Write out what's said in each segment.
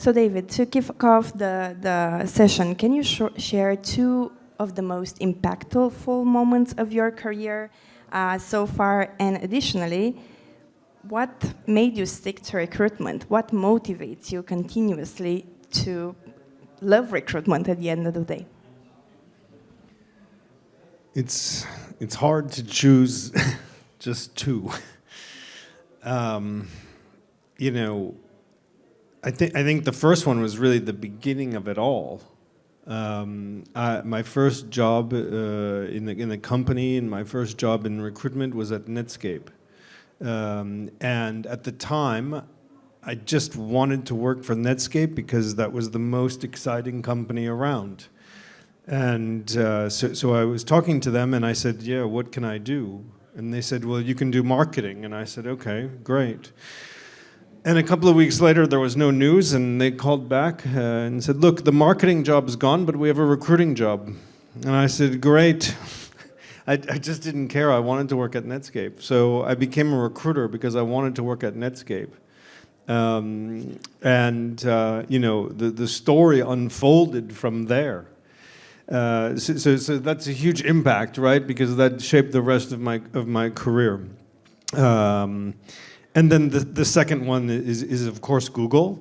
So David, to kick off the session, can you share two of the most impactful moments of your career so far? And additionally, what made you stick to recruitment? What motivates you continuously to love recruitment at the end of the day? It's hard to choose just two. You know, I think the first one was really the beginning of it all. My first job in the company and my first job in recruitment was at Netscape. And at the time, I just wanted to work for Netscape because that was the most exciting company around. And so I was talking to them and I said, yeah, what can I do? And they said, well, you can do marketing. And I said, okay, great. And a couple of weeks later, there was no news, and they called back and said, look, the marketing job's gone, but we have a recruiting job. And I said, great. I just didn't care. I wanted to work at Netscape. So I became a recruiter because I wanted to work at Netscape. You know, the story unfolded from there. So that's a huge impact, right? Because that shaped the rest of my career. And then the second one is of course Google,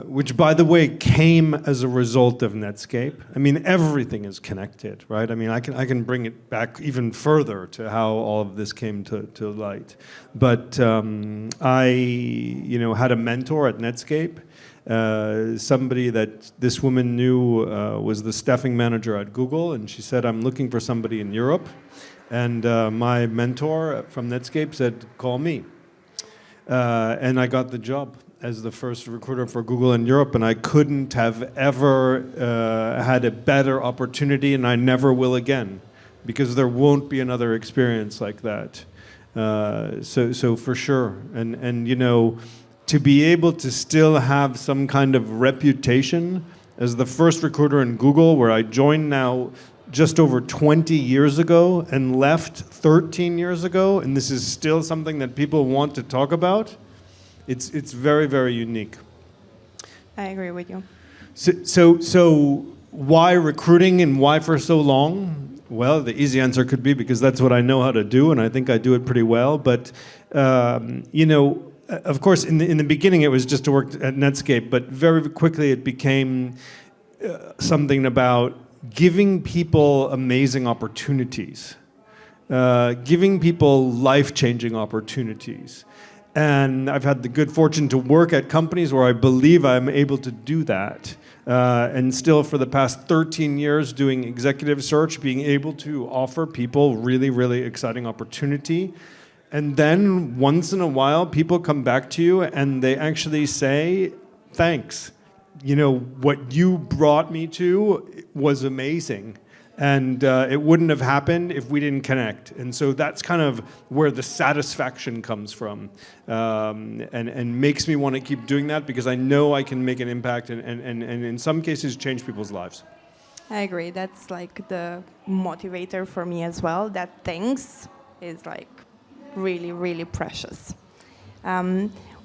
which by the way came as a result of Netscape. I mean, everything is connected, right? I mean, I can bring it back even further to how all of this came to light. But I, you know, had a mentor at Netscape. Somebody that this woman knew was the staffing manager at Google, and she said, I'm looking for somebody in Europe. And my mentor from Netscape said, call me. And I got the job as the first recruiter for Google in Europe, and I couldn't have ever had a better opportunity, and I never will again, because there won't be another experience like that. So for sure. And you know, to be able to still have some kind of reputation as the first recruiter in Google, where I joined now just over 20 years ago and left 13 years ago, and this is still something that people want to talk about, it's very, very unique. I agree with you. So why recruiting and why for so long? Well, the easy answer could be because that's what I know how to do, and I think I do it pretty well. But you know, of course, in the beginning it was just to work at Netscape, but very quickly it became something about giving people amazing opportunities, giving people life-changing opportunities. And I've had the good fortune to work at companies where I believe I'm able to do that. And still for the past 13 years doing executive search, being able to offer people really, really exciting opportunity. And then once in a while, people come back to you and they actually say, thanks. You know, what you brought me to was amazing. And it wouldn't have happened if we didn't connect. And so that's kind of where the satisfaction comes from, and makes me want to keep doing that because I know I can make an impact and in some cases change people's lives. I agree. That's like the motivator for me as well. That thanks is like really, really precious.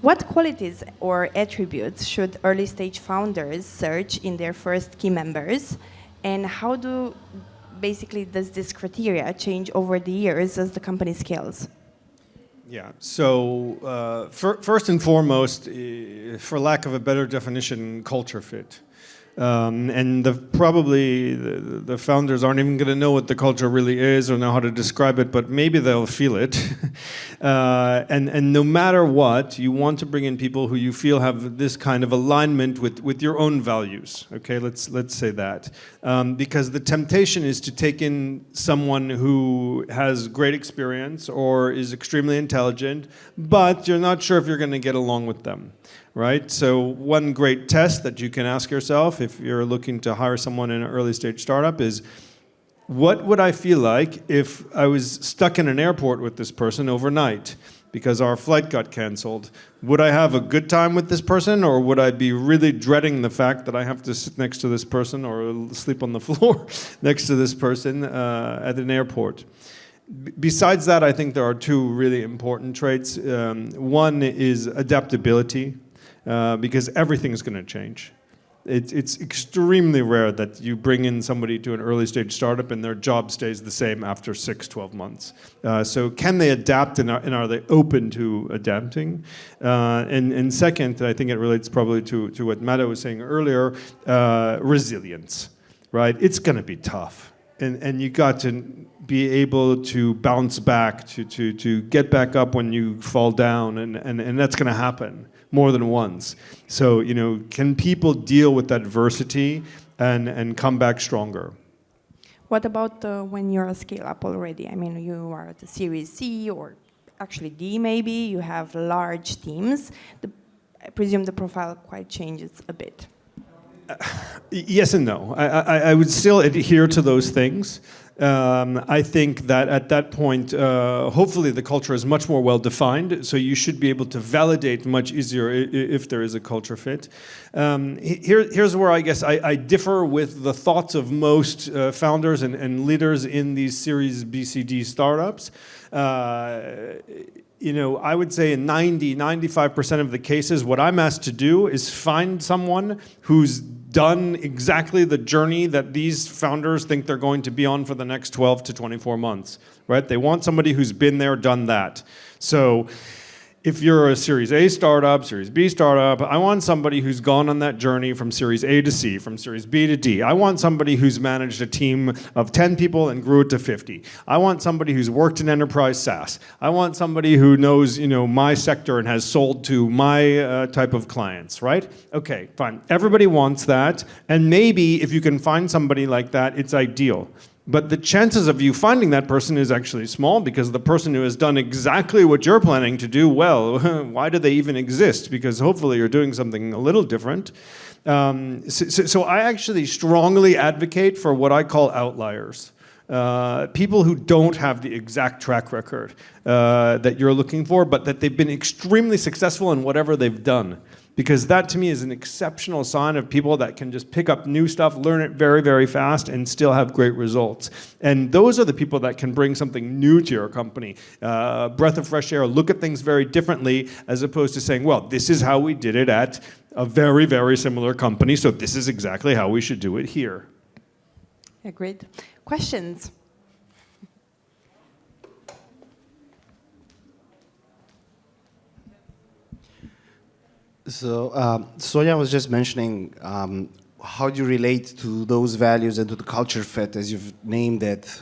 What qualities or attributes should early stage founders search in their first key members? And how does this criteria change over the years as the company scales? Yeah, so first and foremost, for lack of a better definition, culture fit. And probably the founders aren't even going to know what the culture really is or know how to describe it, but maybe they'll feel it. And no matter what, you want to bring in people who you feel have this kind of alignment with your own values. Okay, let's say that. Because the temptation is to take in someone who has great experience or is extremely intelligent, but you're not sure if you're going to get along with them. Right? So one great test that you can ask yourself if you're looking to hire someone in an early stage startup is, what would I feel like if I was stuck in an airport with this person overnight because our flight got canceled? Would I have a good time with this person, or would I be really dreading the fact that I have to sit next to this person or sleep on the floor next to this person at an airport? Besides that, I think there are two really important traits. One is adaptability. because everything's going to change. It's extremely rare that you bring in somebody to an early stage startup and their job stays the same after 6-12 months. So can they adapt, and are they open to adapting? And second, I think it relates probably to what Mata was saying earlier, resilience, right? It's going to be tough. And you got to be able to bounce back, to get back up when you fall down, and that's going to happen more than once. So, can people deal with adversity and come back stronger? What about when you're a scale-up already? I mean, you are at the Series C or actually D maybe, you have large teams. I presume the profile quite changes a bit. Yes and no. I would still adhere to those things. I think that at that point, hopefully the culture is much more well-defined, so you should be able to validate much easier if there is a culture fit. Here's where I guess I differ with the thoughts of most founders and leaders in these Series B, C, D startups. I would say in 95% of the cases, what I'm asked to do is find someone who's done exactly the journey that these founders think they're going to be on for the next 12 to 24 months, right? They want somebody who's been there, done that. So if you're a Series A startup, Series B startup, I want somebody who's gone on that journey from Series A to C, from Series B to D. I want somebody who's managed a team of 10 people and grew it to 50. I want somebody who's worked in enterprise SaaS. I want somebody who knows, my sector and has sold to my type of clients, right? Okay, fine. Everybody wants that, and maybe if you can find somebody like that, it's ideal. But the chances of you finding that person is actually small, because the person who has done exactly what you're planning to do, well, why do they even exist? Because hopefully you're doing something a little different. So I actually strongly advocate for what I call outliers. People who don't have the exact track record that you're looking for, but that they've been extremely successful in whatever they've done. Because that, to me, is an exceptional sign of people that can just pick up new stuff, learn it very, very fast, and still have great results. And those are the people that can bring something new to your company. Breath of fresh air, look at things very differently, as opposed to saying, well, this is how we did it at a very, very similar company, so this is exactly how we should do it here. Yeah, great. Questions? So Sonia was just mentioning how do you relate to those values and to the culture fit, as you've named it,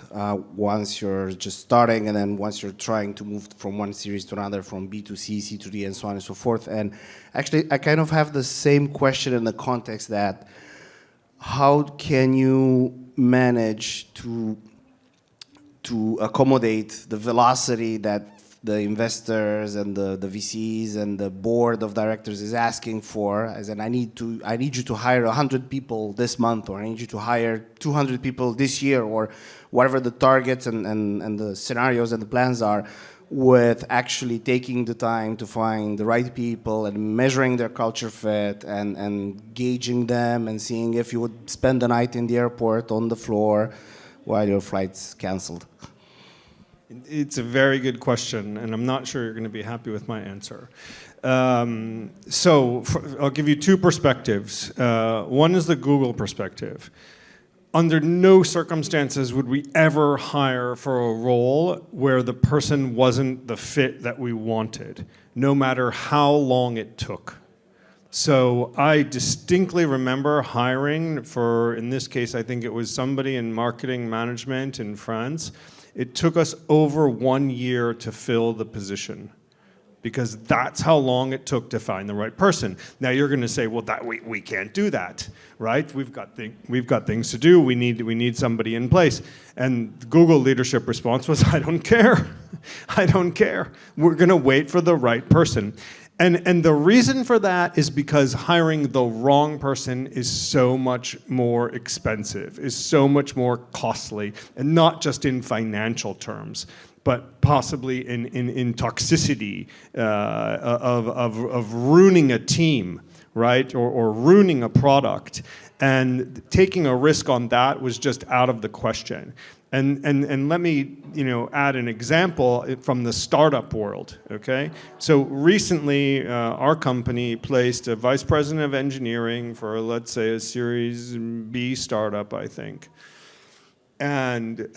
once you're just starting and then once you're trying to move from one series to another, from B to C, C to D, and so on and so forth. And actually, I kind of have the same question in the context that how can you manage to accommodate the velocity that the investors and the VCs and the board of directors is asking for, as in I need you to hire 100 people this month, or I need you to hire 200 people this year, or whatever the targets and the scenarios and the plans are, with actually taking the time to find the right people and measuring their culture fit and gauging them and seeing if you would spend the night in the airport on the floor while your flight's canceled. It's a very good question, and I'm not sure you're going to be happy with my answer. I'll give you two perspectives. One is the Google perspective. Under no circumstances would we ever hire for a role where the person wasn't the fit that we wanted, no matter how long it took. So I distinctly remember hiring for, in this case, I think it was somebody in marketing management in France. It took us over 1 year to fill the position, because that's how long it took to find the right person. Now you're going to say, well, we can't do that, right? We've got things to do. We need somebody in place. And the Google leadership response was, I don't care. I don't care. We're going to wait for the right person. And the reason for that is because hiring the wrong person is so much more expensive, is so much more costly, and not just in financial terms, but possibly in toxicity of ruining a team, right, or ruining a product. And taking a risk on that was just out of the question. And let me, add an example from the startup world, okay? So recently, our company placed a vice president of engineering for, let's say, a Series B startup, I think. And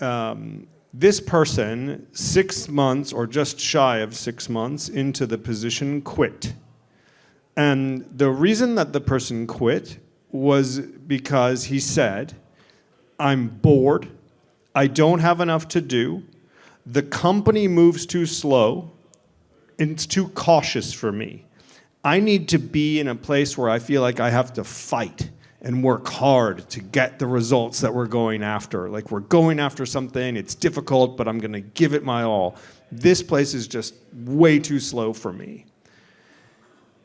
this person, 6 months or just shy of 6 months into the position, quit. And the reason that the person quit was because he said, I'm bored, I don't have enough to do, the company moves too slow, and it's too cautious for me. I need to be in a place where I feel like I have to fight and work hard to get the results that we're going after. Like, we're going after something, it's difficult, but I'm gonna give it my all. This place is just way too slow for me.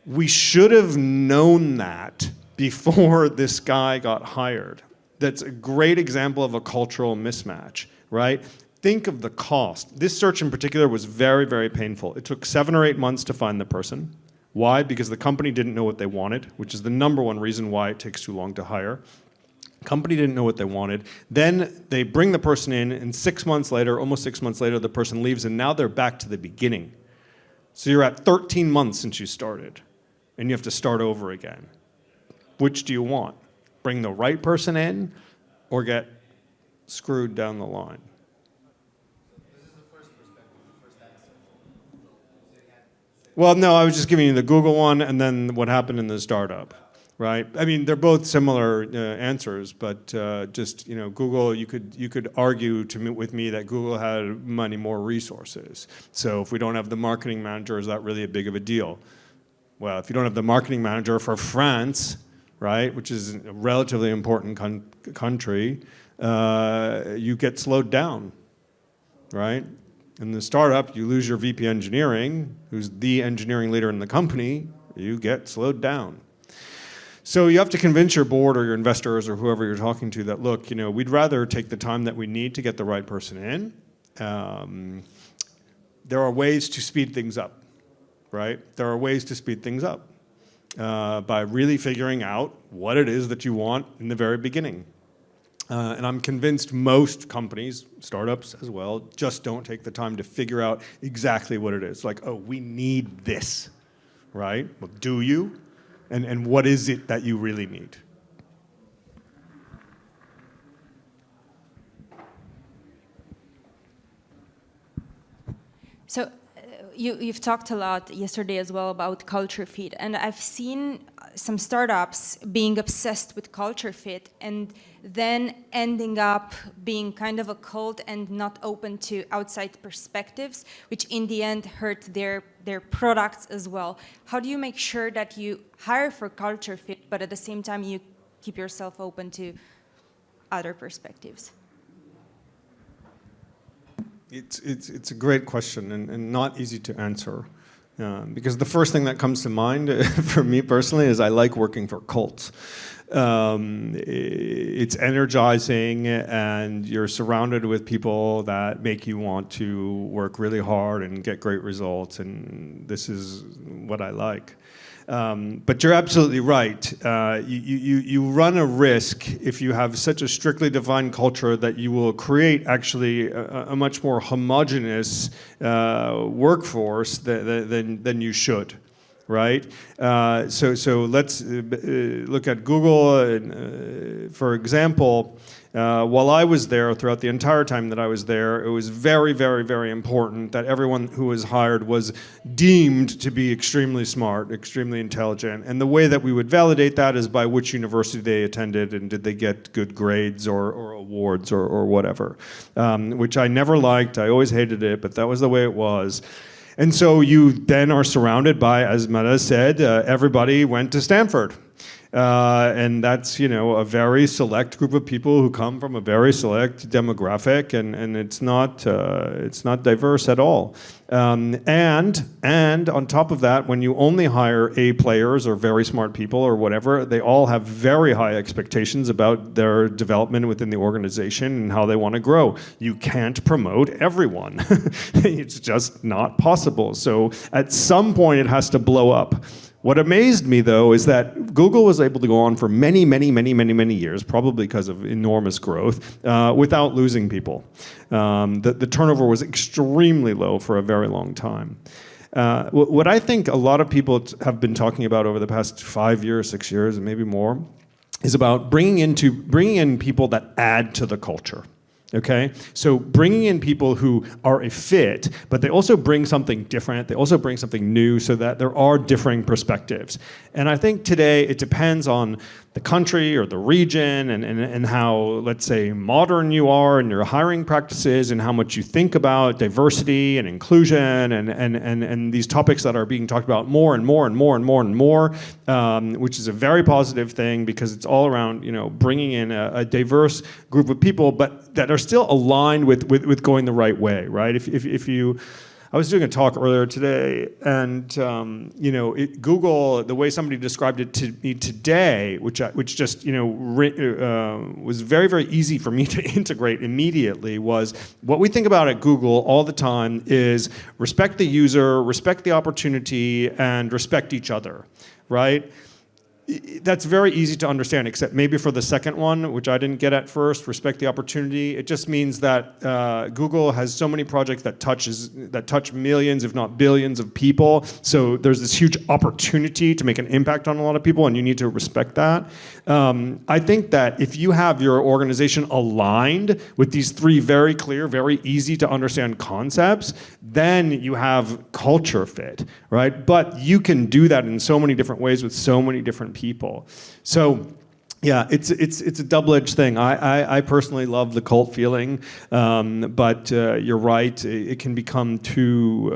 We should have known that before this guy got hired. That's a great example of a cultural mismatch, right? Think of the cost. This search in particular was very, very painful. It took 7 or 8 months to find the person. Why? Because the company didn't know what they wanted, which is the number one reason why it takes too long to hire. Company didn't know what they wanted. Then they bring the person in, and 6 months later, almost 6 months later, the person leaves, and now they're back to the beginning. So you're at 13 months since you started, and you have to start over again. Which do you want? Bring the right person in or get screwed down the line? This is the first perspective, the first answer. Well, no, I was just giving you the Google one and then what happened in the startup, right? I mean, they're both similar answers, but just, Google, you could argue with me that Google had many more resources. So if we don't have the marketing manager, is that really a big of a deal? Well, if you don't have the marketing manager for France, right, which is a relatively important country, you get slowed down, right? In the startup, you lose your VP engineering, who's the engineering leader in the company, you get slowed down. So you have to convince your board or your investors or whoever you're talking to that, look, we'd rather take the time that we need to get the right person in. There are ways to speed things up, right? There are ways to speed things up. By really figuring out what it is that you want in the very beginning. And I'm convinced most companies, startups as well, just don't take the time to figure out exactly what it is. Like, oh, we need this, right? Well, do you? And what is it that you really need? So you've talked a lot yesterday as well about culture fit, and I've seen some startups being obsessed with culture fit and then ending up being kind of a cult and not open to outside perspectives, which in the end hurt their products as well. How do you make sure that you hire for culture fit, but at the same time you keep yourself open to other perspectives? It's a great question and not easy to answer. Because the first thing that comes to mind for me personally is I like working for cults. It's energizing and you're surrounded with people that make you want to work really hard and get great results, and this is what I like. But you're absolutely right. You run a risk if you have such a strictly defined culture that you will create actually a much more homogeneous workforce than you should, right? So let's look at Google, for example. While I was there, throughout the entire time that I was there, it was very, very, very important that everyone who was hired was deemed to be extremely smart, extremely intelligent. And the way that we would validate that is by which university they attended and did they get good grades or awards or whatever, which I never liked. I always hated it, but that was the way it was. And so you then are surrounded by, as Mara said, everybody went to Stanford. And that's, you know, a very select group of people who come from a very select demographic, and it's not diverse at all. And on top of that, when you only hire A players or very smart people or whatever, they all have very high expectations about their development within the organization and how they want to grow. You can't promote everyone. It's just not possible. So at some point it has to blow up. What amazed me, though, is that Google was able to go on for many, many, many, many, many years, probably because of enormous growth, without losing people. The turnover was extremely low for a very long time. What I think a lot of people have been talking about over the past 5 years, 6 years, and maybe more, is about bringing in people that add to the culture. Okay, so bringing in people who are a fit, but they also bring something different. They also bring something new, so that there are differing perspectives. And I think today it depends on the country or the region and how, let's say, modern you are in your hiring practices and how much you think about diversity and inclusion and these topics that are being talked about more and more and more and more and more, which is a very positive thing because it's all around, you know, bringing in a diverse group of people, but that are still aligned with going the right way, right? If you, I was doing a talk earlier today, and you know, Google, the way somebody described it to me today, which just, you know, was very, very easy for me to integrate immediately, was what we think about at Google all the time is respect the user, respect the opportunity, and respect each other, right? That's very easy to understand, except maybe for the second one, which I didn't get at first, respect the opportunity. It just means that Google has so many projects that touch millions, if not billions of people. So there's this huge opportunity to make an impact on a lot of people, and you need to respect that. I think that if you have your organization aligned with these three very clear, very easy to understand concepts, then you have culture fit, right? But you can do that in so many different ways with so many different people. So yeah, it's a double-edged thing. I personally love the cult feeling, but you're right, it can become too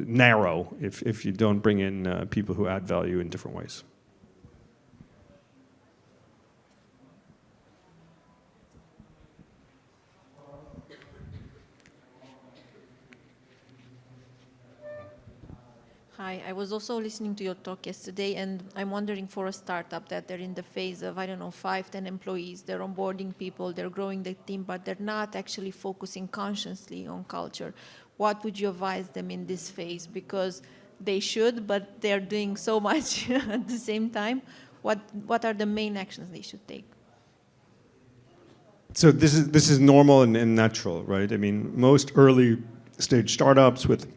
narrow if you don't bring in people who add value in different ways. Hi, I was also listening to your talk yesterday, and I'm wondering, for a startup that they're in the phase of, I don't know, 5, 10 employees, they're onboarding people, they're growing the team, but they're not actually focusing consciously on culture. What would you advise them in this phase? Because they should, but they're doing so much at the same time. What are the main actions they should take? So this is normal and natural, right? I mean, most early stage startups with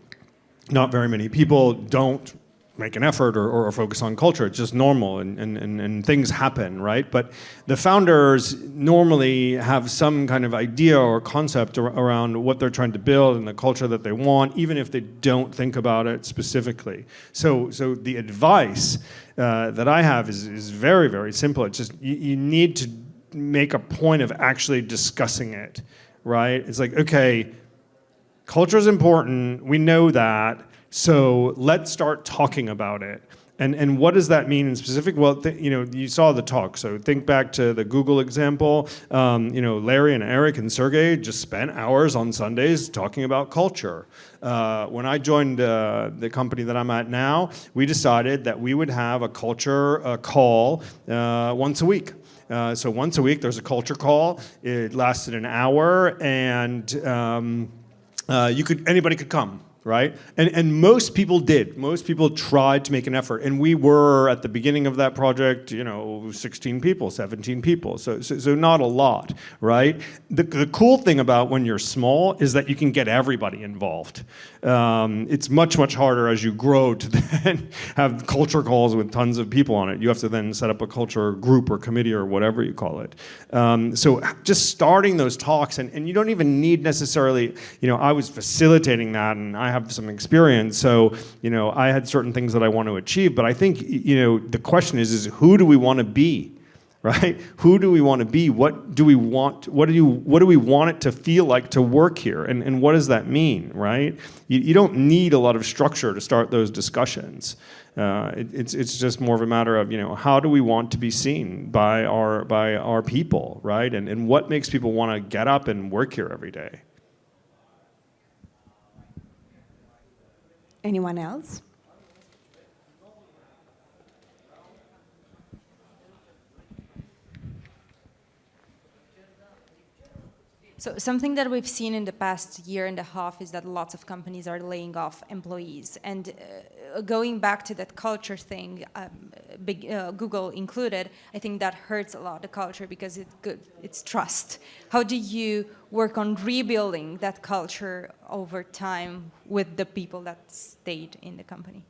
not very many people don't make an effort or focus on culture. It's just normal, and things happen, right? But the founders normally have some kind of idea or concept around what they're trying to build and the culture that they want, even if they don't think about it specifically. So the advice that I have is very, very simple. It's just you need to make a point of actually discussing it, right? It's like, okay, culture is important, we know that, so let's start talking about it. And what does that mean in specific? Well, you know, you saw the talk, so think back to the Google example. You know, Larry and Eric and Sergey just spent hours on Sundays talking about culture. When I joined the company that I'm at now, we decided that we would have a culture call once a week. So once a week, there's a culture call. It lasted an hour, and anybody could come, right? And most people did. Most people tried to make an effort. And we were, at the beginning of that project, you know, 16 people, 17 people. So not a lot, right? The cool thing about when you're small is that you can get everybody involved. It's much, much harder as you grow to then have culture calls with tons of people on it. You have to then set up a culture group or committee or whatever you call it. So just starting those talks, and you don't even need necessarily, you know, I was facilitating that, and I have some experience, so, you know, I had certain things that I want to achieve, but I think, you know, the question is who do we want to be? right? Who do we want to be? What do we want? What do we want it to feel like to work here? And what does that mean, right? You don't need a lot of structure to start those discussions. It's just more of a matter of, how do we want to be seen by our people, right? And what makes people want to get up and work here every day? Anyone else? So something that we've seen in the past year and a half is that lots of companies are laying off employees. And going back to that culture thing, Google included, I think that hurts a lot, the culture, because it's trust. How do you work on rebuilding that culture over time with the people that stayed in the company?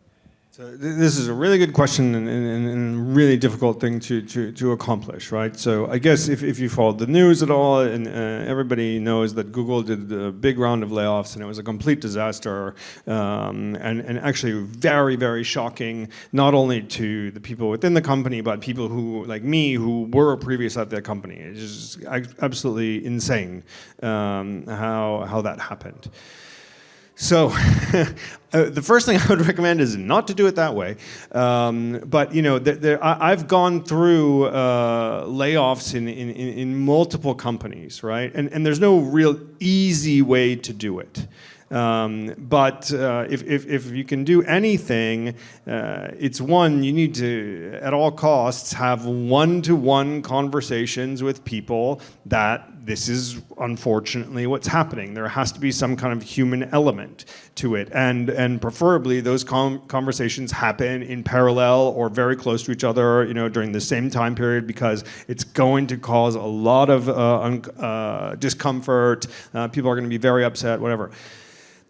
So this is a really good question and really difficult thing to accomplish, right? So I guess if you followed the news at all, and everybody knows that Google did a big round of layoffs, and it was a complete disaster, and actually very, very shocking, not only to the people within the company, but people who, like me, who were previous at that company. It's just absolutely insane how that happened. So the first thing I would recommend is not to do it that way. But I've gone through layoffs in multiple companies, right? And there's no real easy way to do it. But if you can do anything, it's one, you need to, at all costs, have one-to-one conversations with people that this is unfortunately what's happening. There has to be some kind of human element to it. And preferably those conversations happen in parallel or very close to each other, during the same time period, because it's going to cause a lot of discomfort. People are going to be very upset, whatever.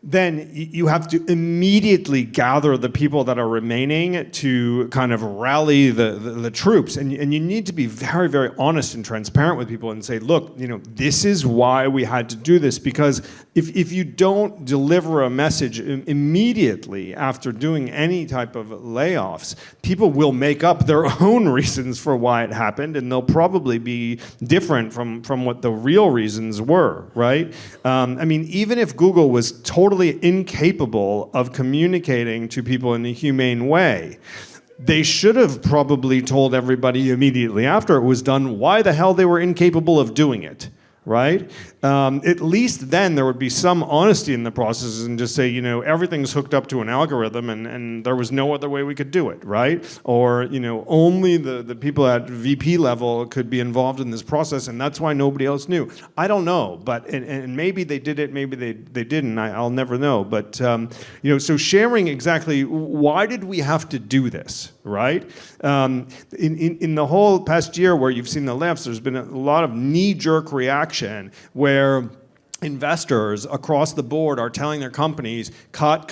Then you have to immediately gather the people that are remaining to kind of rally the troops. And you need to be very, very honest and transparent with people and say, look, this is why we had to do this. Because if you don't deliver a message immediately after doing any type of layoffs, people will make up their own reasons for why it happened, and they'll probably be different from what the real reasons were, right? Even if Google was totally incapable of communicating to people in a humane way, they should have probably told everybody immediately after it was done why the hell they were incapable of doing it, right? At least then there would be some honesty in the process and just say, everything's hooked up to an algorithm and there was no other way we could do it, right? Or, only the people at VP level could be involved in this process, and that's why nobody else knew. I don't know, but and maybe they did it, maybe they didn't. I'll never know. But so sharing exactly why did we have to do this, right? In the whole past year where you've seen the layoffs, there's been a lot of knee-jerk reaction where investors across the board are telling their companies, cut.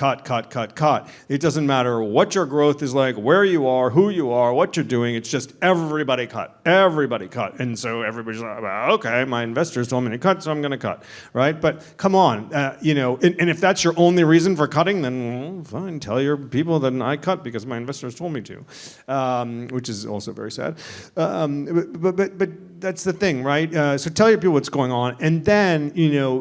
It doesn't matter what your growth is like, where you are, who you are, what you're doing. It's just everybody cut. And so everybody's like, well, okay, my investors told me to cut, so I'm going to cut, right? But come on, and if that's your only reason for cutting, then fine, tell your people that I cut because my investors told me to, which is also very sad. But that's the thing, right? So tell your people what's going on, and then,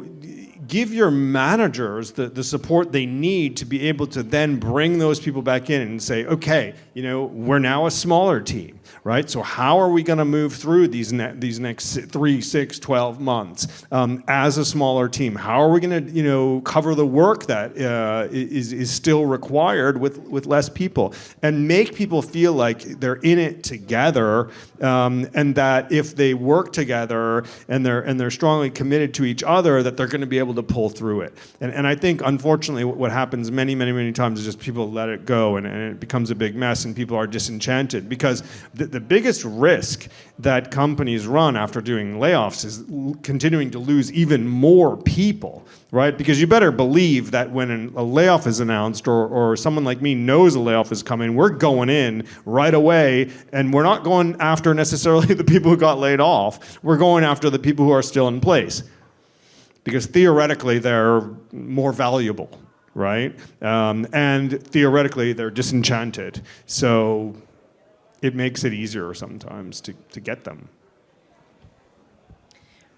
give your managers the support they need to be able to then bring those people back in and say, okay, we're now a smaller team, right? So how are we going to move through these next 3, 6, 12 months as a smaller team? How are we going to, cover the work that is still required with less people, and make people feel like they're in it together, and that if they work together and they're strongly committed to each other, that they're going to be able to pull through it. And I think, unfortunately, what happens many times is just people let it go, and it becomes a big mess, and people are disenchanted. Because the biggest risk that companies run after doing layoffs is continuing to lose even more people, right? Because you better believe that when a layoff is announced, or someone like me knows a layoff is coming, we're going in right away, and we're not going after necessarily the people who got laid off. We're going after the people who are still in place, because theoretically they're more valuable, right? And theoretically they're disenchanted. So it makes it easier sometimes to get them.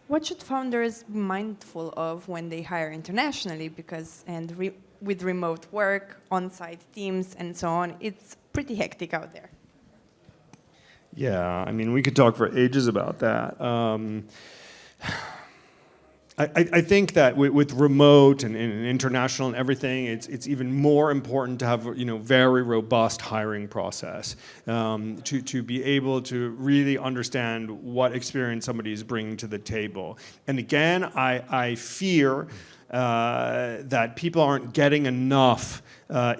What should founders be mindful of when they hire internationally? Because with remote work, on-site teams, and so on, it's pretty hectic out there. Yeah, I mean, we could talk for ages about that. I think that with remote and international and everything, it's even more important to have very robust hiring process to be able to really understand what experience somebody is bringing to the table. And again, I fear that people aren't getting enough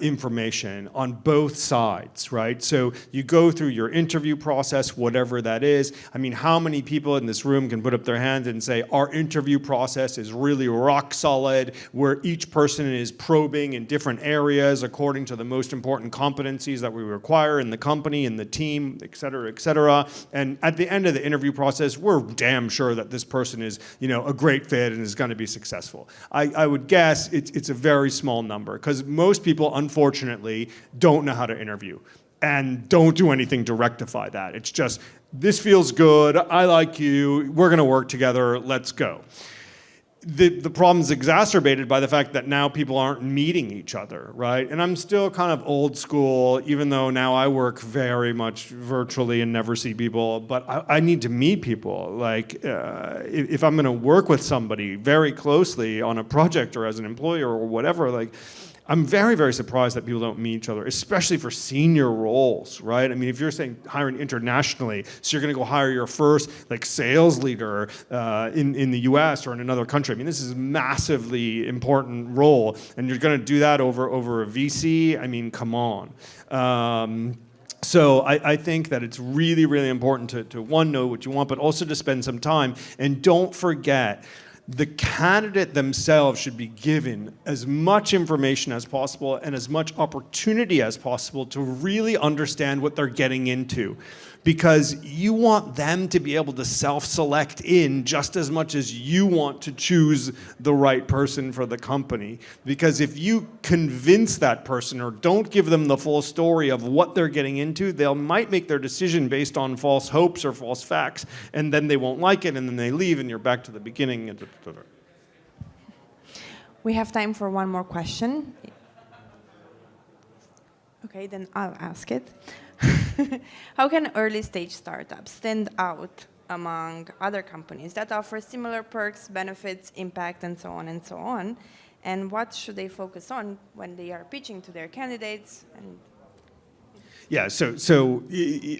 information on both sides, right? So you go through your interview process, whatever that is. I mean, how many people in this room can put up their hands and say, our interview process is really rock solid, where each person is probing in different areas according to the most important competencies that we require in the company, in the team, et cetera, et cetera. And at the end of the interview process, we're damn sure that this person is, a great fit and is going to be successful. I would guess it's a very small number, because most people, unfortunately, don't know how to interview and don't do anything to rectify that. It's just, this feels good, I like you, we're going to work together, let's go. The problem is exacerbated by the fact that now people aren't meeting each other, right? And I'm still kind of old school, even though now I work very much virtually and never see people, but I need to meet people. Like, if I'm going to work with somebody very closely on a project or as an employer or whatever, like, I'm very, very surprised that people don't meet each other, especially for senior roles, right? I mean, if you're saying hiring internationally, so you're going to go hire your first sales leader in the U.S. or in another country. I mean, this is a massively important role, and you're going to do that over a VC. I mean, come on. So I think that it's really, really important to one, know what you want, but also to spend some time. And don't forget, the candidate themselves should be given as much information as possible and as much opportunity as possible to really understand what they're getting into. Because you want them to be able to self-select in just as much as you want to choose the right person for the company. Because if you convince that person or don't give them the full story of what they're getting into, they might make their decision based on false hopes or false facts, and then they won't like it, and then they leave, and you're back to the beginning. We have time for one more question. Okay, then I'll ask it. How can early-stage startups stand out among other companies that offer similar perks, benefits, impact, and so on and so on? And what should they focus on when they are pitching to their candidates? Yeah, so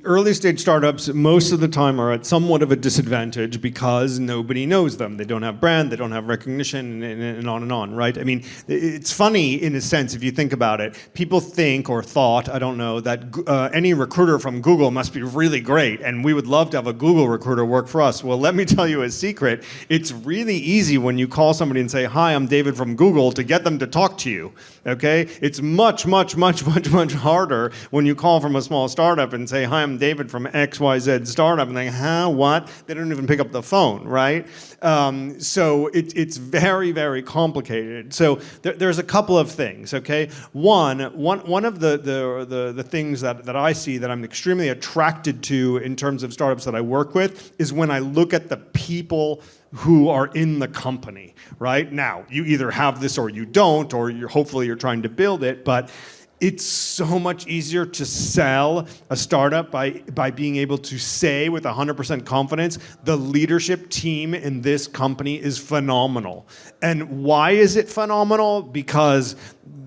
early stage startups most of the time are at somewhat of a disadvantage because nobody knows them. They don't have brand, they don't have recognition, and on, right? I mean, it's funny in a sense if you think about it. People think or thought, I don't know, that any recruiter from Google must be really great and we would love to have a Google recruiter work for us. Well, let me tell you a secret. It's really easy when you call somebody and say, hi, I'm David from Google, to get them to talk to you, okay? It's much harder when you call from a small startup and say, hi, I'm David from XYZ startup, and they, huh, what? They don't even pick up the phone, right? So it's very, very complicated. So there's a couple of things, okay? One of the things that I see that I'm extremely attracted to in terms of startups that I work with is when I look at the people who are in the company, right? Now, you either have this or you don't, or hopefully you're trying to build it, but it's so much easier to sell a startup by being able to say with 100% confidence, the leadership team in this company is phenomenal. And why is it phenomenal? Because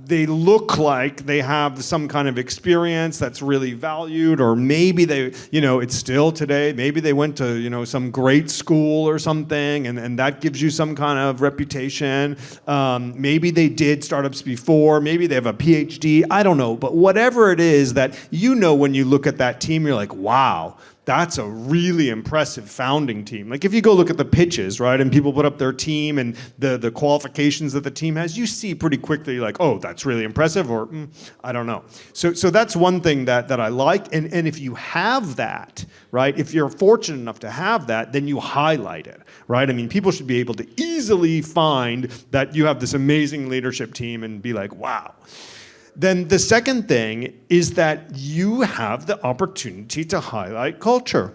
they look like they have some kind of experience that's really valued, or maybe they, it's still today, maybe they went to, some great school or something, and that gives you some kind of reputation. Maybe they did startups before, maybe they have a PhD, I don't know, but whatever it is that when you look at that team, you're like, wow, that's a really impressive founding team. Like if you go look at the pitches, right, and people put up their team and the qualifications that the team has, you see pretty quickly like, oh, that's really impressive, or I don't know. So that's one thing that I like, and if you have that, right, if you're fortunate enough to have that, then you highlight it, right? I mean, people should be able to easily find that you have this amazing leadership team and be like, wow. then the second thing is that you have the opportunity to highlight culture.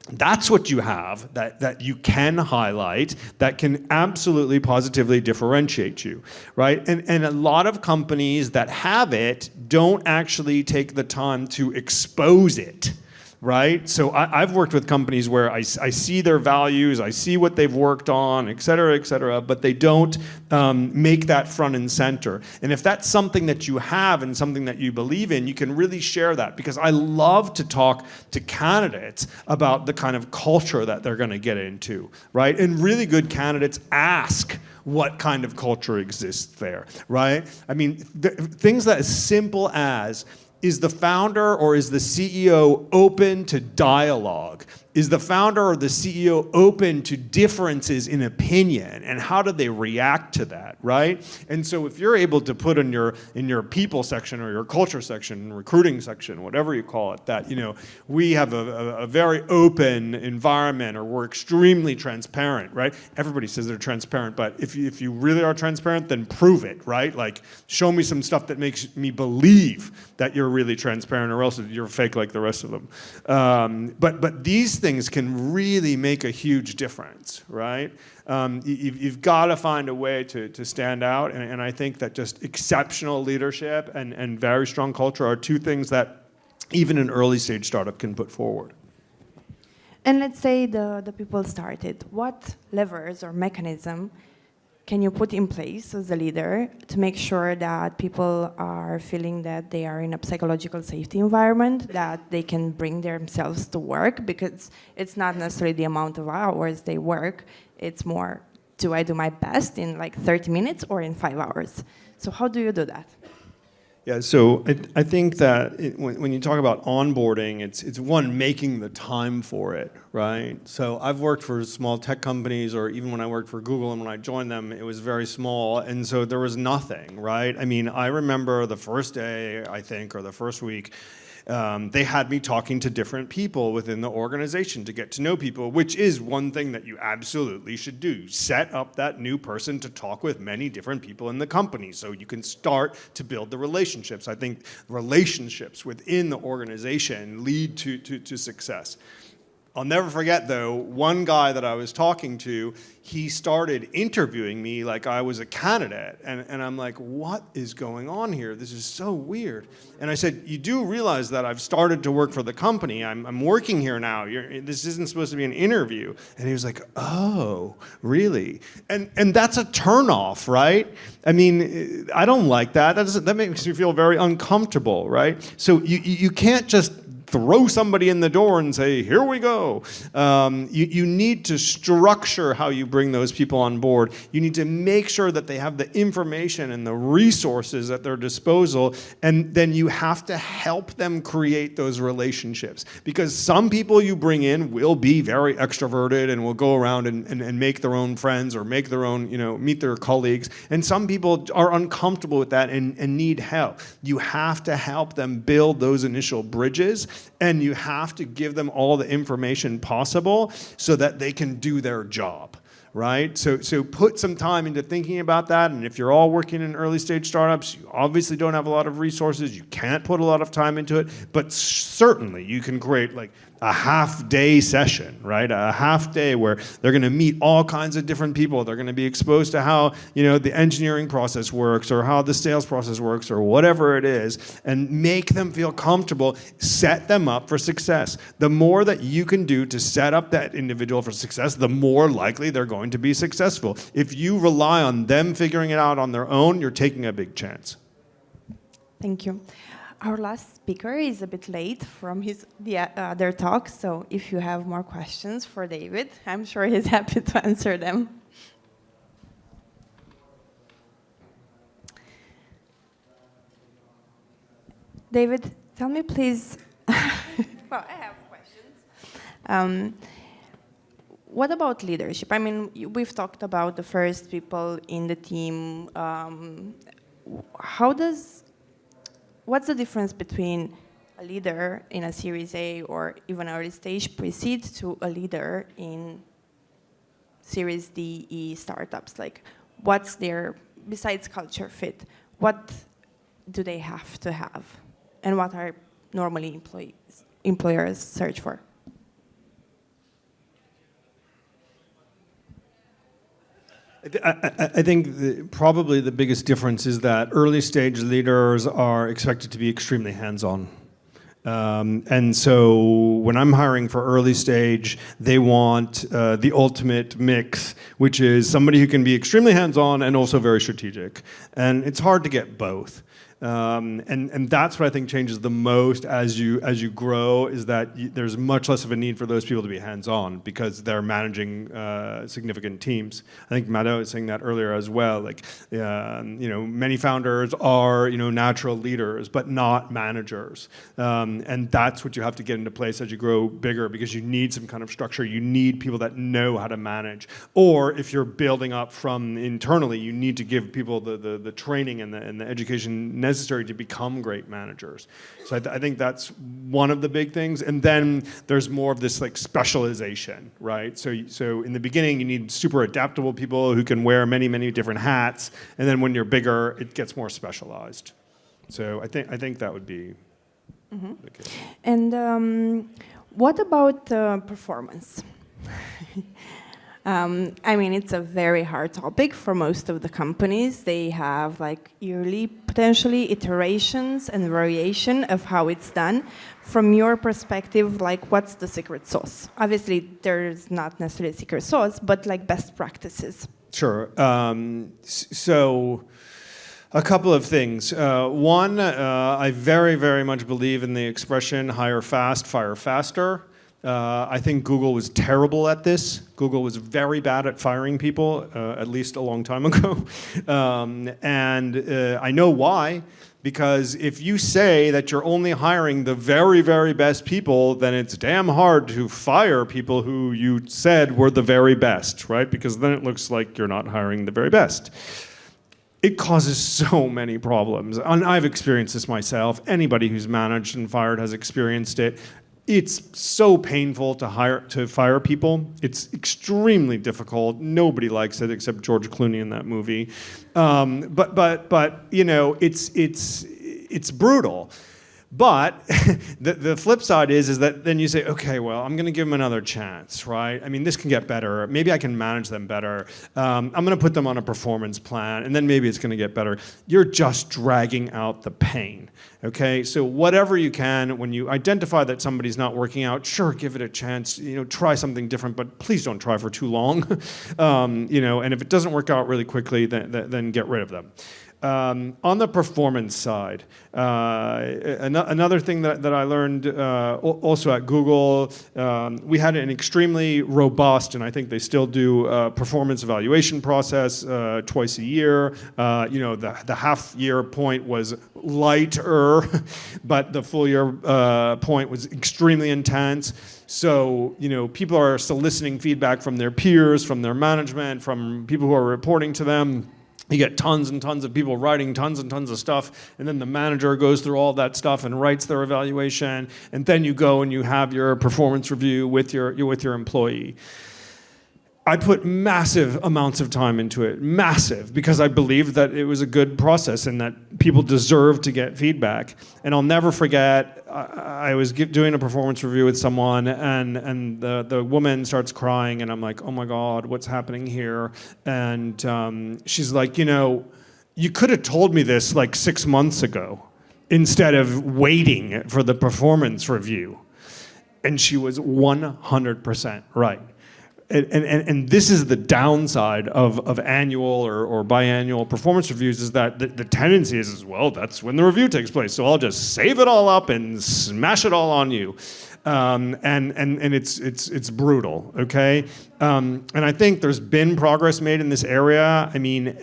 That's what you have that you can highlight, that can absolutely positively differentiate you, right? And a lot of companies that have it don't actually take the time to expose it, right? So I've worked with companies where I see their values, I see what they've worked on, et cetera, but they don't make that front and center. And if that's something that you have and something that you believe in, you can really share that, because I love to talk to candidates about the kind of culture that they're going to get into, right? And really good candidates ask what kind of culture exists there, right? I mean, things that as simple as, is the founder or is the CEO open to dialogue? Is the founder or the CEO open to differences in opinion? And how do they react to that, right? And so if you're able to put in your people section or your culture section, recruiting section, whatever you call it, that, you know, we have a very open environment, or we're extremely transparent, right? Everybody says they're transparent, but if you really are transparent, then prove it, right? Like, show me some stuff that makes me believe that you're really transparent, or else you're fake like the rest of them. But these things can really make a huge difference, right? You've got to find a way to stand out, and I think that just exceptional leadership and very strong culture are two things that even an early stage startup can put forward. And let's say the people started. What levers or mechanism can you put in place as a leader to make sure that people are feeling that they are in a psychological safety environment, that they can bring themselves to work? Because it's not necessarily the amount of hours they work, it's more, do I do my best in like 30 minutes or in 5 hours? So how do you do that? Yeah, so I think that when you talk about onboarding, it's one, making the time for it, right? So I've worked for small tech companies, or even when I worked for Google, and when I joined them, it was very small, and so there was nothing, right? I mean, I remember the first day, I think, or the first week, they had me talking to different people within the organization to get to know people, which is one thing that you absolutely should do. Set up that new person to talk with many different people in the company so you can start to build the relationships. I think relationships within the organization lead to success. I'll never forget, though, one guy that I was talking to, he started interviewing me like I was a candidate. And I'm like, what is going on here? This is so weird. And I said, you do realize that I've started to work for the company. I'm working here now. This isn't supposed to be an interview. And he was like, oh, really? And that's a turnoff, right? I mean, I don't like that. That makes me feel very uncomfortable, right? So you can't just throw somebody in the door and say, here we go. You need to structure how you bring those people on board. You need to make sure that they have the information and the resources at their disposal, and then you have to help them create those relationships. Because some people you bring in will be very extroverted and will go around and make their own friends, or make their own, meet their colleagues. And some people are uncomfortable with that and need help. You have to help them build those initial bridges, and you have to give them all the information possible so that they can do their job, right? So put some time into thinking about that. And if you're all working in early stage startups, you obviously don't have a lot of resources. You can't put a lot of time into it, but certainly you can create like a half-day session, right? A half day where they're going to meet all kinds of different people. They're going to be exposed to how, the engineering process works, or how the sales process works, or whatever it is, and make them feel comfortable, set them up for success. The more that you can do to set up that individual for success, the more likely they're going to be successful. If you rely on them figuring it out on their own, you're taking a big chance. Thank you. Our last speaker is a bit late from their talk, so if you have more questions for David, I'm sure he's happy to answer them. David, tell me please, well, I have questions. What about leadership? I mean, we've talked about the first people in the team. What's the difference between a leader in a Series A or even early stage pre-seed to a leader in Series D, E startups? Like, what's their, besides culture fit, what do they have to have? And what are normally employers search for? I think probably the biggest difference is that early stage leaders are expected to be extremely hands-on. And so when I'm hiring for early stage, they want the ultimate mix, which is somebody who can be extremely hands-on and also very strategic. And it's hard to get both. And that's what I think changes the most as you grow, is that there's much less of a need for those people to be hands-on because they're managing significant teams. I think Mado was saying that earlier as well. Like, many founders are natural leaders, but not managers. And that's what you have to get into place as you grow bigger, because you need some kind of structure. You need people that know how to manage. Or if you're building up from internally, you need to give people the training and the education necessary to become great managers. So I think that's one of the big things. And then there's more of this like specialization, right? So in the beginning, you need super adaptable people who can wear many, many different hats. And then when you're bigger, it gets more specialized. So I think that would be the case. And what about performance? I mean, it's a very hard topic for most of the companies. They have like yearly, potentially, iterations and variation of how it's done. From your perspective, like, what's the secret sauce? Obviously, there's not necessarily a secret sauce, but like best practices. Sure. So a couple of things. One, I very, very much believe in the expression hire fast, fire faster. I think Google was terrible at this. Google was very bad at firing people, at least a long time ago. And I know why. Because if you say that you're only hiring the very, very best people, then it's damn hard to fire people who you said were the very best, right? Because then it looks like you're not hiring the very best. It causes so many problems. And I've experienced this myself. Anybody who's managed and fired has experienced it. It's so painful to fire people. It's extremely difficult. Nobody likes it except George Clooney in that movie. But it's brutal. But the flip side is that then you say, okay, well, I'm going to give them another chance, right? I mean, this can get better. Maybe I can manage them better. I'm going to put them on a performance plan, and then maybe it's going to get better. You're just dragging out the pain, okay? So whatever you can, when you identify that somebody's not working out, sure, give it a chance. Try something different, but please don't try for too long. And if it doesn't work out really quickly, then get rid of them. On the performance side, another thing that I learned also at Google, we had an extremely robust, and I think they still do, performance evaluation process twice a year. The half-year point was lighter, but the full-year point was extremely intense. So, people are soliciting feedback from their peers, from their management, from people who are reporting to them. You get tons and tons of people writing tons and tons of stuff, and then the manager goes through all that stuff and writes their evaluation, and then you go and you have your performance review with your employee. I put massive amounts of time into it, massive, because I believed that it was a good process and that people deserve to get feedback. And I'll never forget, I was doing a performance review with someone, and the woman starts crying, and I'm like, oh my God, what's happening here? And she's like, you could have told me this like 6 months ago instead of waiting for the performance review. And she was 100% right. And this is the downside of annual or biannual performance reviews, is that the tendency is, well, that's when the review takes place, so I'll just save it all up and smash it all on you. And it's brutal, okay? And I think there's been progress made in this area. I mean,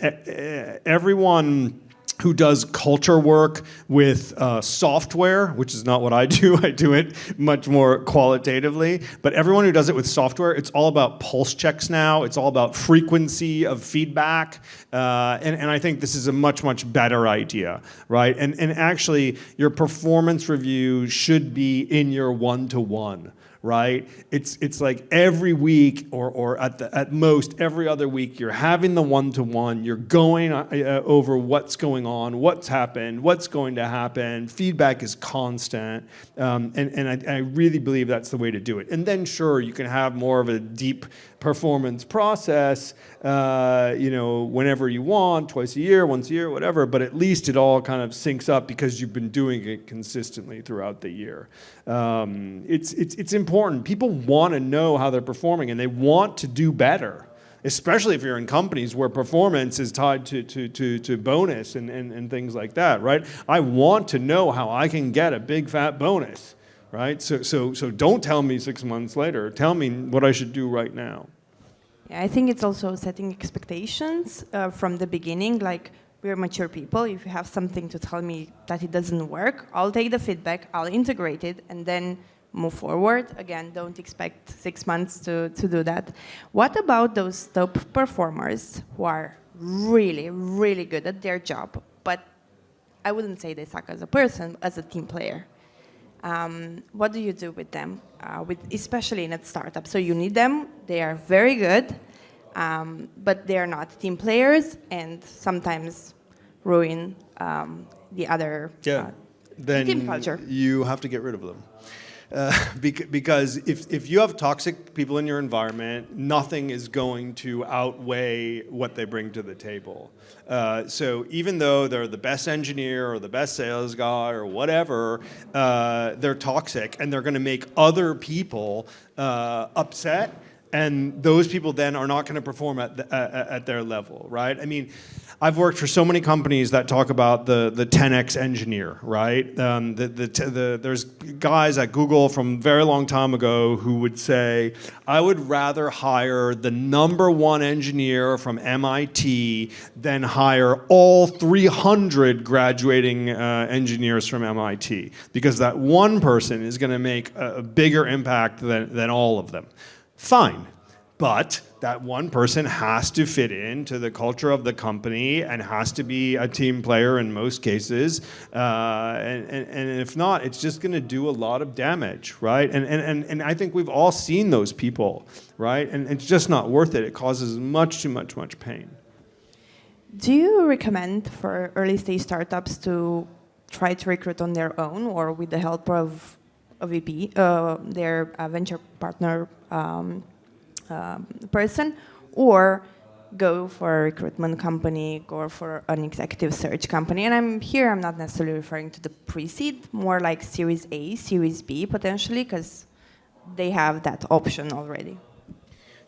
everyone who does culture work with software, which is not what I do. I do it much more qualitatively. But everyone who does it with software, it's all about pulse checks now. It's all about frequency of feedback. And I think this is a much, much better idea, right? And actually, your performance review should be in your one-to-one, right? It's like every week or at most every other week, you're having the one-to-one, you're going over what's going on, what's happened, what's going to happen. Feedback is constant, and I really believe that's the way to do it. And then sure, you can have more of a deep performance process, whenever you want, twice a year, once a year, whatever, but at least it all kind of syncs up because you've been doing it consistently throughout the year. It's important. People want to know how they're performing and they want to do better, especially if you're in companies where performance is tied to bonus and things like that, right? I want to know how I can get a big fat bonus, right? So don't tell me 6 months later. Tell me what I should do right now. Yeah, I think it's also setting expectations from the beginning. Like, we're mature people. If you have something to tell me that it doesn't work, I'll take the feedback, I'll integrate it, and then move forward. Again, don't expect 6 months to do that. What about those top performers who are really, really good at their job, but I wouldn't say they suck as a person, as a team player? What do you do with them, especially in a startup? So you need them, they are very good, but they are not team players and sometimes ruin the other team culture. You have to get rid of them. Because if you have toxic people in your environment, nothing is going to outweigh what they bring to the table. So even though they're the best engineer or the best sales guy or whatever, they're toxic and they're going to make other people upset. And those people then are not going to perform at their level, right? I mean, I've worked for so many companies that talk about the 10x engineer, right? There's guys at Google from a very long time ago who would say, I would rather hire the #1 engineer from MIT than hire all 300 graduating engineers from MIT, because that one person is going to make a bigger impact than all of them. Fine, but that one person has to fit into the culture of the company and has to be a team player in most cases. And if not, it's just going to do a lot of damage, right? And I think we've all seen those people, right? And it's just not worth it. It causes much too much pain. Do you recommend for early stage startups to try to recruit on their own or with the help of a VP, their venture partner person, or go for a recruitment company, go for an executive search company? And I'm not necessarily referring to the pre-seed, more like Series A, Series B potentially, because they have that option already.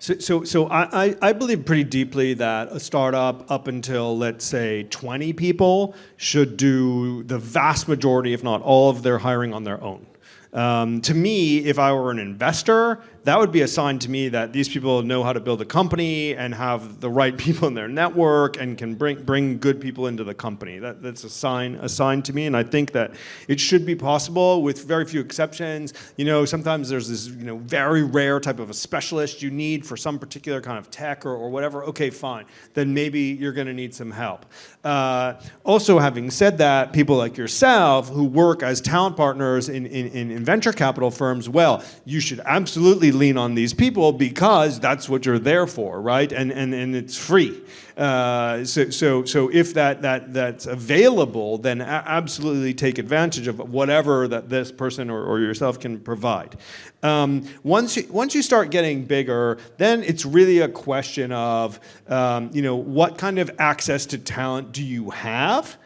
So I believe pretty deeply that a startup up until, let's say, 20 people should do the vast majority, if not all, of their hiring on their own. To me, if I were an investor, that would be a sign to me that these people know how to build a company and have the right people in their network and can bring good people into the company. That's a sign to me, and I think that it should be possible with very few exceptions. Sometimes there's this very rare type of a specialist you need for some particular kind of tech or whatever. Okay, fine. Then maybe you're going to need some help. Also, having said that, people like yourself who work as talent partners in venture capital firms, well, you should absolutely lean on these people because that's what you're there for, right? And it's free. So if that's available, then absolutely take advantage of whatever that this person or yourself can provide. Once you start getting bigger, then it's really a question of what kind of access to talent do you have,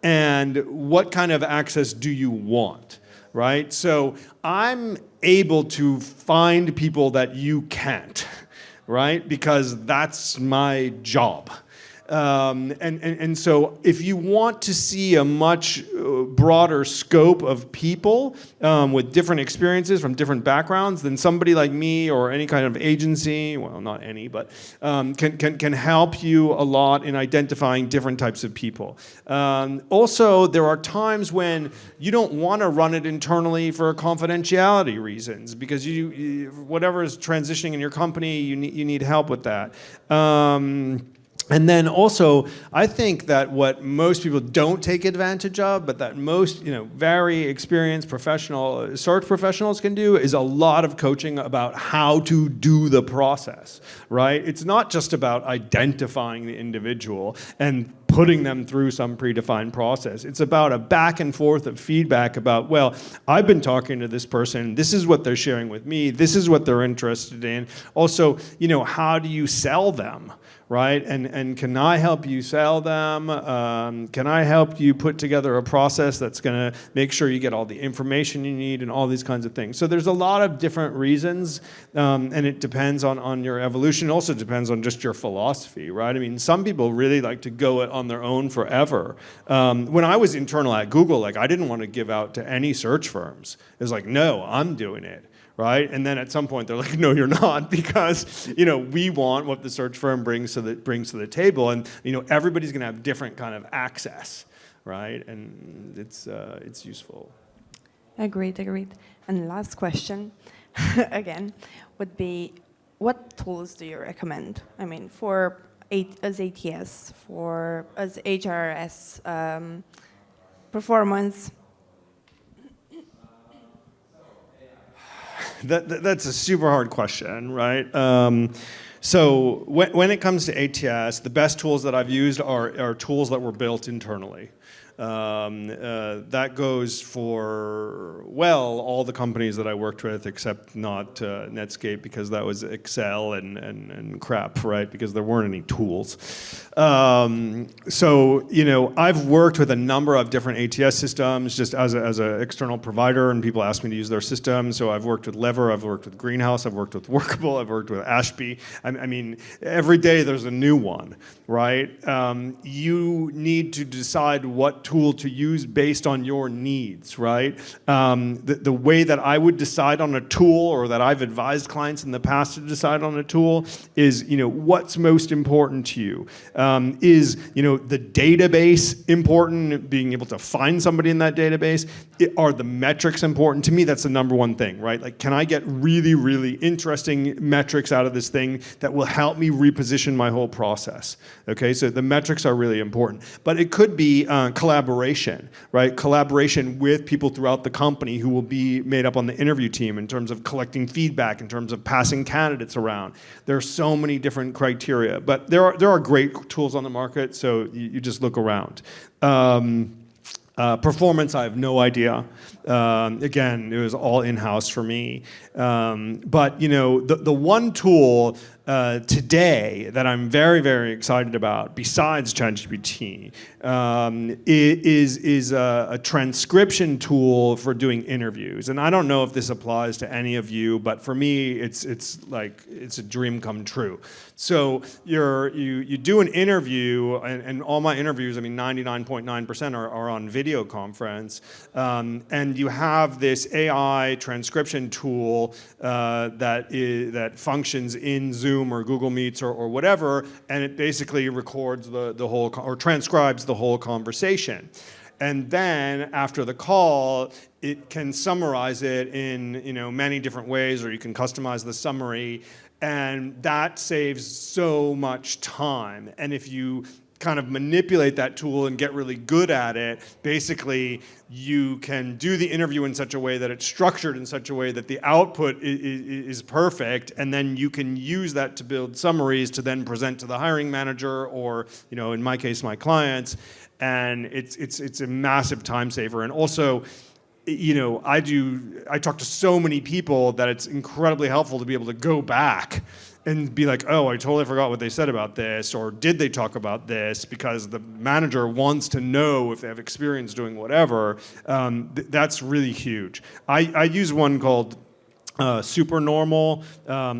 and what kind of access do you want? Right? So I'm able to find people that you can't, right? Because that's my job. And so if you want to see a much broader scope of people with different experiences from different backgrounds, then somebody like me or any kind of agency, well, not any, but can help you a lot in identifying different types of people. Also, there are times when you don't want to run it internally for confidentiality reasons, because you whatever is transitioning in your company, you need help with that. And then also, I think that what most people don't take advantage of, but that most, very experienced search professionals can do, is a lot of coaching about how to do the process, right? It's not just about identifying the individual and putting them through some predefined process. It's about a back and forth of feedback about, well, I've been talking to this person, this is what they're sharing with me, this is what they're interested in. Also, how do you sell them? Right? And can I help you sell them? Can I help you put together a process that's going to make sure you get all the information you need and all these kinds of things? So there's a lot of different reasons, and it depends on your evolution. It also depends on just your philosophy, right? I mean, some people really like to go it on their own forever. When I was internal at Google, I didn't want to give out to any search firms. It was like, no, I'm doing it. Right? And then at some point they're like, no, you're not, because we want what the search firm brings to the table, and everybody's going to have different kind of access, right? And it's useful. Agreed. And last question, again, would be, what tools do you recommend? I mean, as ATS, as HRS, performance. That's a super hard question, right? So when it comes to ATS, the best tools that I've used are tools that were built internally. That goes for, all the companies that I worked with, except not Netscape, because that was Excel and crap, right? Because there weren't any tools. So, I've worked with a number of different ATS systems just as an external provider, and people ask me to use their system. So I've worked with Lever, I've worked with Greenhouse, I've worked with Workable, I've worked with Ashby. I mean, every day there's a new one, right? You need to decide what tool to use based on your needs, right? The way that I would decide on a tool, or that I've advised clients in the past to decide on a tool, is what's most important to you. Is the database important? Being able to find somebody in that database. Are the metrics important? To me, that's the number one thing, right? Like, can I get really, really interesting metrics out of this thing that will help me reposition my whole process? Okay, so the metrics are really important. But it could be collaboration, right? Collaboration with people throughout the company who will be made up on the interview team in terms of collecting feedback, in terms of passing candidates around. There are so many different criteria, but there are great tools on the market, so you just look around. Performance, I have no idea. Again, it was all in-house for me. But the one tool today that I'm very, very excited about, besides ChatGPT, is a transcription tool for doing interviews. And I don't know if this applies to any of you, but for me, it's a dream come true. So you do an interview, and all my interviews, 99.9% are on video conference, and you have this AI transcription tool that functions in Zoom or Google Meets or whatever, and it basically records the whole, or transcribes the whole conversation. And then after the call, it can summarize it in many different ways, or you can customize the summary, and that saves so much time. And if you kind of manipulate that tool and get really good at it, basically you can do the interview in such a way that it's structured in such a way that the output is perfect, and then you can use that to build summaries to then present to the hiring manager, or in my case, my clients, and it's a massive time saver. And also, I talk to so many people that it's incredibly helpful to be able to go back and be like, oh, I totally forgot what they said about this, or did they talk about this, because the manager wants to know if they have experience doing whatever. That's really huge. I use one called Supernormal,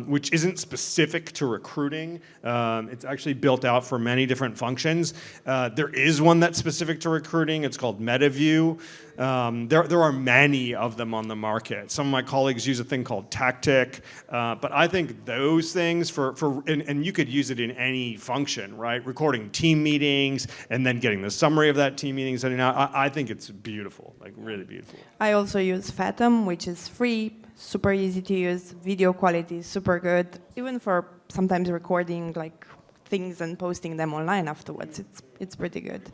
which isn't specific to recruiting. It's actually built out for many different functions. There is one that's specific to recruiting. It's called MetaView. There are many of them on the market. Some of my colleagues use a thing called Tactic, but I think those things and you could use it in any function, right? Recording team meetings and then getting the summary of that team meeting, sending out. I think it's beautiful, like really beautiful. I also use Fathom, which is free, super easy to use, video quality is super good, even for sometimes recording like things and posting them online afterwards. It's pretty good.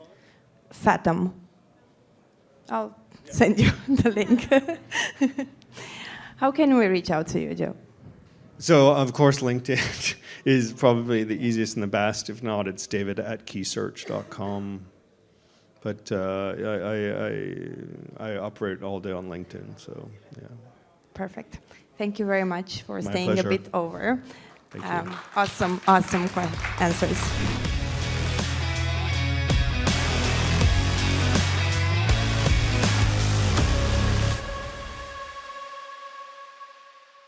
Fathom. I'll send you the link. How can we reach out to you, Joe? So, of course, LinkedIn is probably the easiest and the best. If not, it's david@keysearch.com. But I operate all day on LinkedIn, so yeah. Perfect. Thank you very much for My staying pleasure. a bit over. Thank you. Awesome answers.